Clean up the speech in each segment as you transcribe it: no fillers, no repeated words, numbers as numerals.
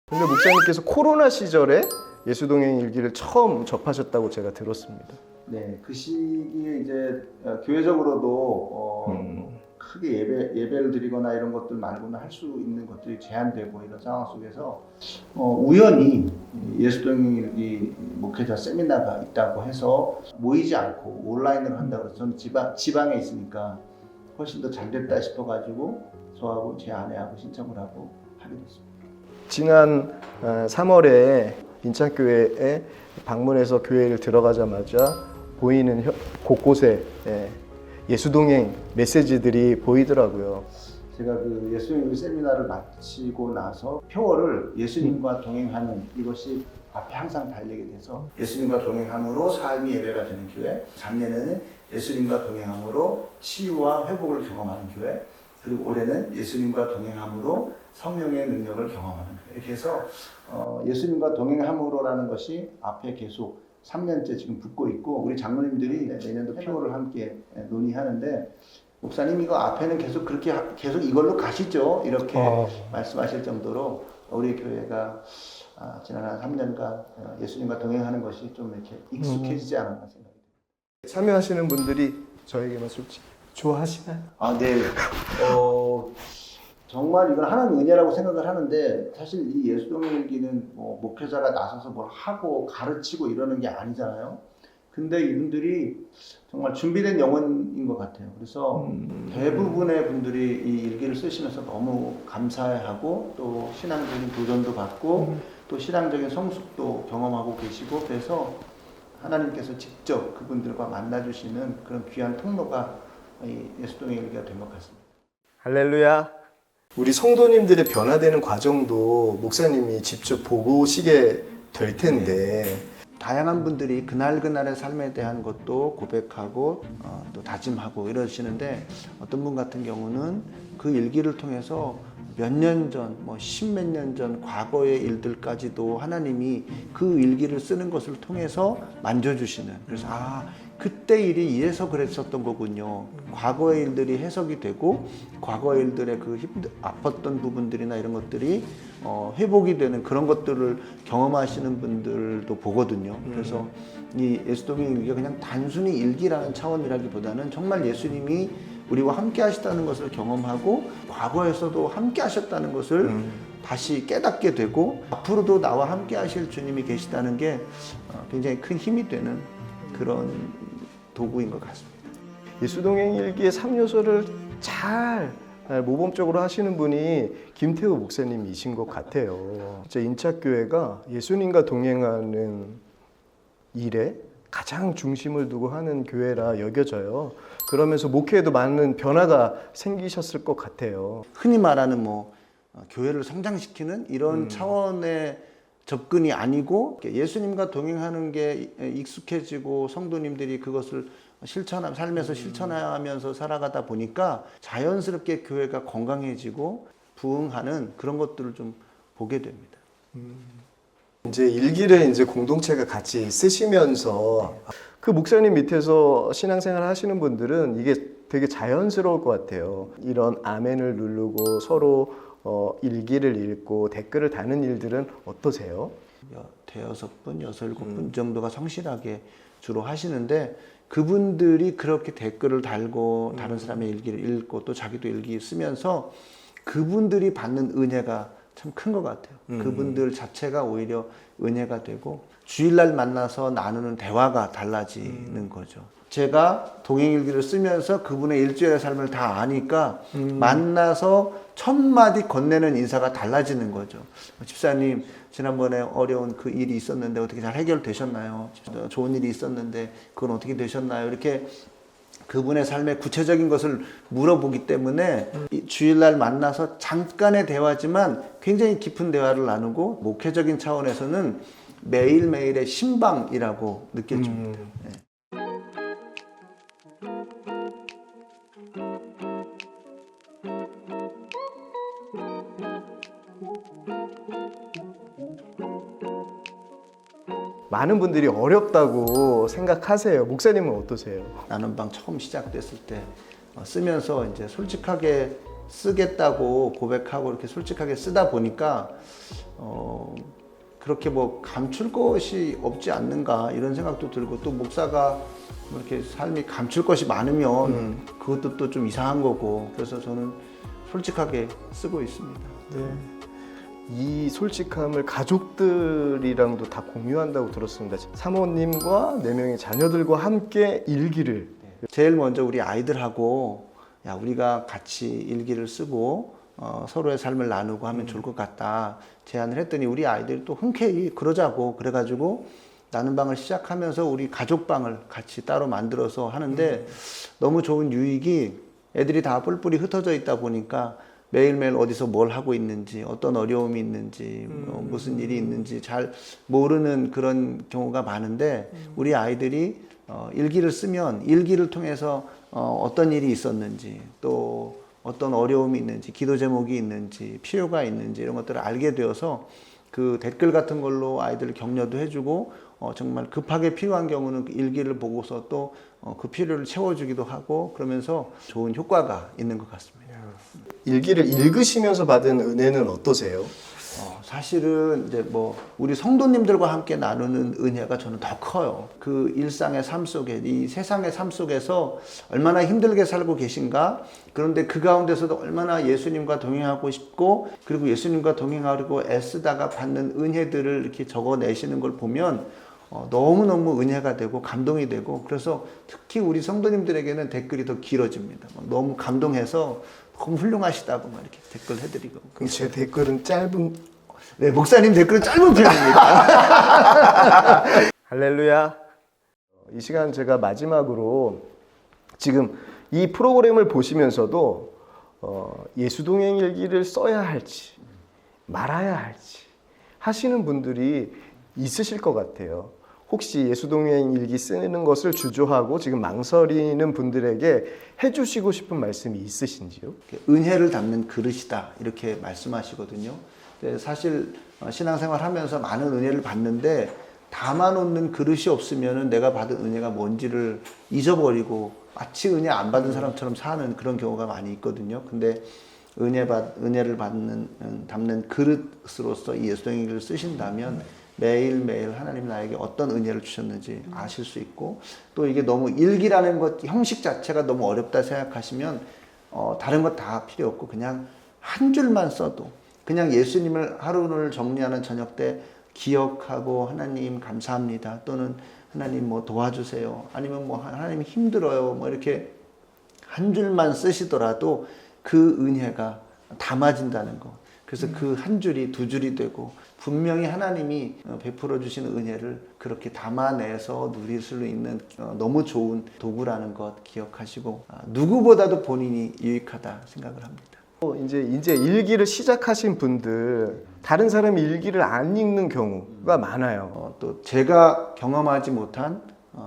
근데 목사님께서 코로나 시절에 예수동행 일기를 처음 접하셨다고 제가 들었습니다. 네, 그 시기에 이제 교회적으로도 크게 예배를 드리거나 이런 것들 말고는 할 수 있는 것들이 제한되고 이런 상황 속에서 우연히 예수동행일기 목회자 세미나가 있다고 해서 모이지 않고 온라인으로 한다고 해서 저는 지방에 있으니까 훨씬 더 잘 됐다 싶어가지고 저하고 제 아내하고 신청을 하고 하게 됐습니다. 지난 3월에 인천교회에 방문해서 교회를 들어가자마자 보이는 곳곳에 예수동행 메시지들이 보이더라고요. 제가 그 예수님 세미나를 마치고 나서 표어를 예수님과 동행하는 이것이 앞에 항상 달리게 돼서 예수님과 동행함으로 삶이 예배가 되는 교회, 작년에는 예수님과 동행함으로 치유와 회복을 경험하는 교회, 그리고 올해는 예수님과 동행함으로 성령의 능력을 경험하는 교회. 이렇게 해서 예수님과 동행함으로라는 것이 앞에 계속 3년째 지금 붙고 있고, 우리 장로님들이 내년도 표어를 함께 논의하는데, 목사님 이거 앞에는 계속 그렇게 계속 이걸로 가시죠, 이렇게 말씀하실 정도로 우리 교회가 지난 한 3년간 예수님과 동행하는 것이 좀 이렇게 익숙해지지 않았나 생각이 듭니다. 참여하시는 분들이 저에게만 솔직히 좋아하시나요? 네. 정말 이건 하나님 은혜라고 생각을 하는데, 사실 이 예수동행일기는 뭐 목회자가 나서서 뭘 하고 가르치고 이러는 게 아니잖아요. 근데 이분들이 정말 준비된 영혼인 것 같아요. 그래서 대부분의 분들이 이 일기를 쓰시면서 너무 감사해하고, 또 신앙적인 도전도 받고, 또 신앙적인 성숙도 경험하고 계시고, 그래서 하나님께서 직접 그분들과 만나주시는 그런 귀한 통로가 이 예수동행일기가 된 것 같습니다. 할렐루야. 우리 성도님들의 변화되는 과정도 목사님이 직접 보시게 될 텐데, 다양한 분들이 그날그날의 삶에 대한 것도 고백하고 또 다짐하고 이러시는데, 어떤 분 같은 경우는 그 일기를 통해서 몇 년 전, 뭐 십몇 년 전 과거의 일들까지도 하나님이 그 일기를 쓰는 것을 통해서 만져주시는, 그래서 그때 일이 이래서 그랬었던 거군요. 과거의 일들이 해석이 되고, 과거의 일들의 그 아팠던 부분들이나 이런 것들이 회복이 되는 그런 것들을 경험하시는 분들도 보거든요. 그래서 이 예수동행 일기가 그냥 단순히 일기라는 차원이라기보다는 정말 예수님이 우리와 함께 하셨다는 것을 경험하고, 과거에서도 함께 하셨다는 것을 다시 깨닫게 되고, 앞으로도 나와 함께 하실 주님이 계시다는 게 굉장히 큰 힘이 되는 그런 도구인 것 같습니다. 예수동행 일기의 3요소를 잘 모범적으로 하시는 분이 김태우 목사님이신 것 같아요. 진짜 인착교회가 예수님과 동행하는 일에 가장 중심을 두고 하는 교회라 여겨져요. 그러면서 목회에도 많은 변화가 생기셨을 것 같아요. 흔히 말하는 교회를 성장시키는 이런 차원의 접근이 아니고, 예수님과 동행하는 게 익숙해지고 성도님들이 그것을 삶에서 실천하면서 살아가다 보니까 자연스럽게 교회가 건강해지고 부흥하는 그런 것들을 좀 보게 됩니다. 이제 일기를 이제 공동체가 같이 쓰시면서 그 목사님 밑에서 신앙생활 하시는 분들은 이게 되게 자연스러울 것 같아요. 이런 아멘을 누르고 서로 일기를 읽고 댓글을 다는 일들은 어떠세요? 대여섯 분, 여섯, 일곱 분 정도가 성실하게 주로 하시는데, 그분들이 그렇게 댓글을 달고 다른 사람의 일기를 읽고 또 자기도 일기 쓰면서 그분들이 받는 은혜가 참 큰 것 같아요. 그분들 자체가 오히려 은혜가 되고, 주일날 만나서 나누는 대화가 달라지는 거죠. 제가 동행일기를 쓰면서 그분의 일주일의 삶을 다 아니까 만나서 첫 마디 건네는 인사가 달라지는 거죠. 집사님, 지난번에 어려운 그 일이 있었는데 어떻게 잘 해결되셨나요? 좋은 일이 있었는데 그건 어떻게 되셨나요? 이렇게 그분의 삶의 구체적인 것을 물어보기 때문에 주일날 만나서 잠깐의 대화지만 굉장히 깊은 대화를 나누고, 목회적인 차원에서는 매일매일의 신방이라고 느껴집니다. 네. 많은 분들이 어렵다고 생각하세요. 목사님은 어떠세요? 나눔방 처음 시작됐을 때 쓰면서 이제 솔직하게 쓰겠다고 고백하고 이렇게 솔직하게 쓰다 보니까 그렇게 뭐 감출 것이 없지 않는가 이런 생각도 들고, 또 목사가 뭐 이렇게 삶이 감출 것이 많으면 그것도 또 좀 이상한 거고, 그래서 저는 솔직하게 쓰고 있습니다. 네. 이 솔직함을 가족들이랑도 다 공유한다고 들었습니다. 사모님과 4명의 자녀들과 함께 일기를. 제일 먼저 우리 아이들하고 야, 우리가 같이 일기를 쓰고 서로의 삶을 나누고 하면 좋을 것 같다 제안을 했더니, 우리 아이들이 또 흔쾌히 그러자고 그래가지고 나는 방을 시작하면서 우리 가족방을 같이 따로 만들어서 하는데, 너무 좋은 유익이, 애들이 다 뿔뿔이 흩어져 있다 보니까 매일매일 어디서 뭘 하고 있는지, 어떤 어려움이 있는지, 무슨 일이 있는지 잘 모르는 그런 경우가 많은데, 우리 아이들이 일기를 쓰면 일기를 통해서 어떤 일이 있었는지, 또 어떤 어려움이 있는지, 기도 제목이 있는지, 필요가 있는지 이런 것들을 알게 되어서 그 댓글 같은 걸로 아이들 격려도 해주고, 정말 급하게 필요한 경우는 그 일기를 보고서 또 그 필요를 채워주기도 하고, 그러면서 좋은 효과가 있는 것 같습니다. 일기를 읽으시면서 받은 은혜는 어떠세요? 사실은 이제 뭐 우리 성도님들과 함께 나누는 은혜가 저는 더 커요. 그 일상의 삶 속에, 이 세상의 삶 속에서 얼마나 힘들게 살고 계신가, 그런데 그 가운데서도 얼마나 예수님과 동행하고 싶고, 그리고 예수님과 동행하려고 애쓰다가 받는 은혜들을 이렇게 적어내시는 걸 보면 너무너무 은혜가 되고 감동이 되고, 그래서 특히 우리 성도님들에게는 댓글이 더 길어집니다. 너무 감동해서 너무 훌륭하시다고 막 이렇게 댓글 해드리고. 그럼 제 댓글은 짧은. 네, 목사님 댓글은 짧은 편입니다. 할렐루야. 이 시간 제가 마지막으로, 지금 이 프로그램을 보시면서도 예수동행 일기를 써야 할지 말아야 할지 하시는 분들이 있으실 것 같아요. 혹시 예수동행 일기 쓰는 것을 주저하고 지금 망설이는 분들에게 해주시고 싶은 말씀이 있으신지요? 은혜를 담는 그릇이다 이렇게 말씀하시거든요. 사실 신앙생활 하면서 많은 은혜를 받는데, 담아놓는 그릇이 없으면 내가 받은 은혜가 뭔지를 잊어버리고 마치 은혜 안 받은 사람처럼 사는 그런 경우가 많이 있거든요. 근데 은혜를 담는 그릇으로서 이 예수동행 일기를 쓰신다면 매일매일 하나님 나에게 어떤 은혜를 주셨는지 아실 수 있고, 또 이게 너무 일기라는 것 형식 자체가 너무 어렵다 생각하시면 다른 것 다 필요 없고 그냥 한 줄만 써도, 그냥 예수님을 하루를 정리하는 저녁 때 기억하고 하나님 감사합니다, 또는 하나님 뭐 도와주세요, 아니면 뭐 하나님 힘들어요, 뭐 이렇게 한 줄만 쓰시더라도 그 은혜가 담아진다는 거. 그래서 그 한 줄이 두 줄이 되고, 분명히 하나님이 베풀어 주시는 은혜를 그렇게 담아내서 누릴 수 있는 너무 좋은 도구라는 것 기억하시고, 누구보다도 본인이 유익하다 생각을 합니다. 이제 일기를 시작하신 분들, 다른 사람이 일기를 안 읽는 경우가 많아요. 또 제가 경험하지 못한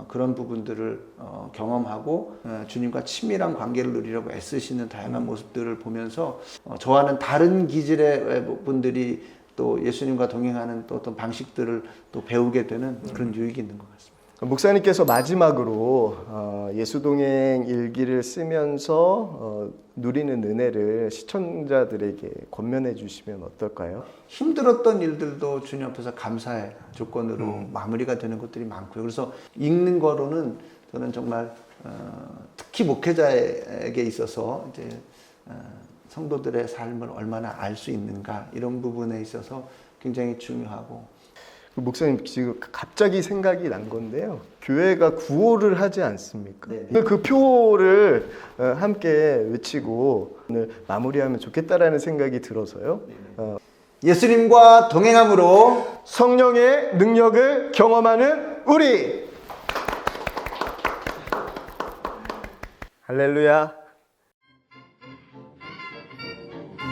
그런 부분들을 경험하고 주님과 친밀한 관계를 누리려고 애쓰시는 다양한 모습들을 보면서 저와는 다른 기질의 분들이 또 예수님과 동행하는 또 어떤 방식들을 또 배우게 되는 그런 유익이 있는 것 같습니다. 목사님께서 마지막으로 예수동행 일기를 쓰면서 누리는 은혜를 시청자들에게 권면해 주시면 어떨까요? 힘들었던 일들도 주님 앞에서 감사의 조건으로 마무리가 되는 것들이 많고요. 그래서 읽는 거로는 저는 정말 특히 목회자에게 있어서 이제 성도들의 삶을 얼마나 알 수 있는가, 이런 부분에 있어서 굉장히 중요하고. 목사님, 지금 갑자기 생각이 난 건데요. 교회가 구호를 하지 않습니까? 네네. 그 표를 함께 외치고 오늘 마무리하면 좋겠다라는 생각이 들어서요. 예수님과 동행함으로 성령의 능력을 경험하는 우리. 할렐루야.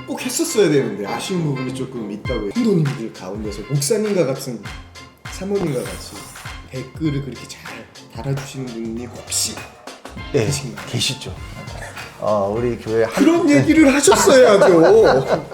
꼭 했었어야 되는데 아쉬운 부분이 조금 있다고. 성도님들 가운데서 목사님과 같은 사모님과 같이 댓글을 그렇게 잘 달아주시는 분이 혹시 계신가요? 계시죠. 우리 교회 그런 얘기를 하셨어야죠.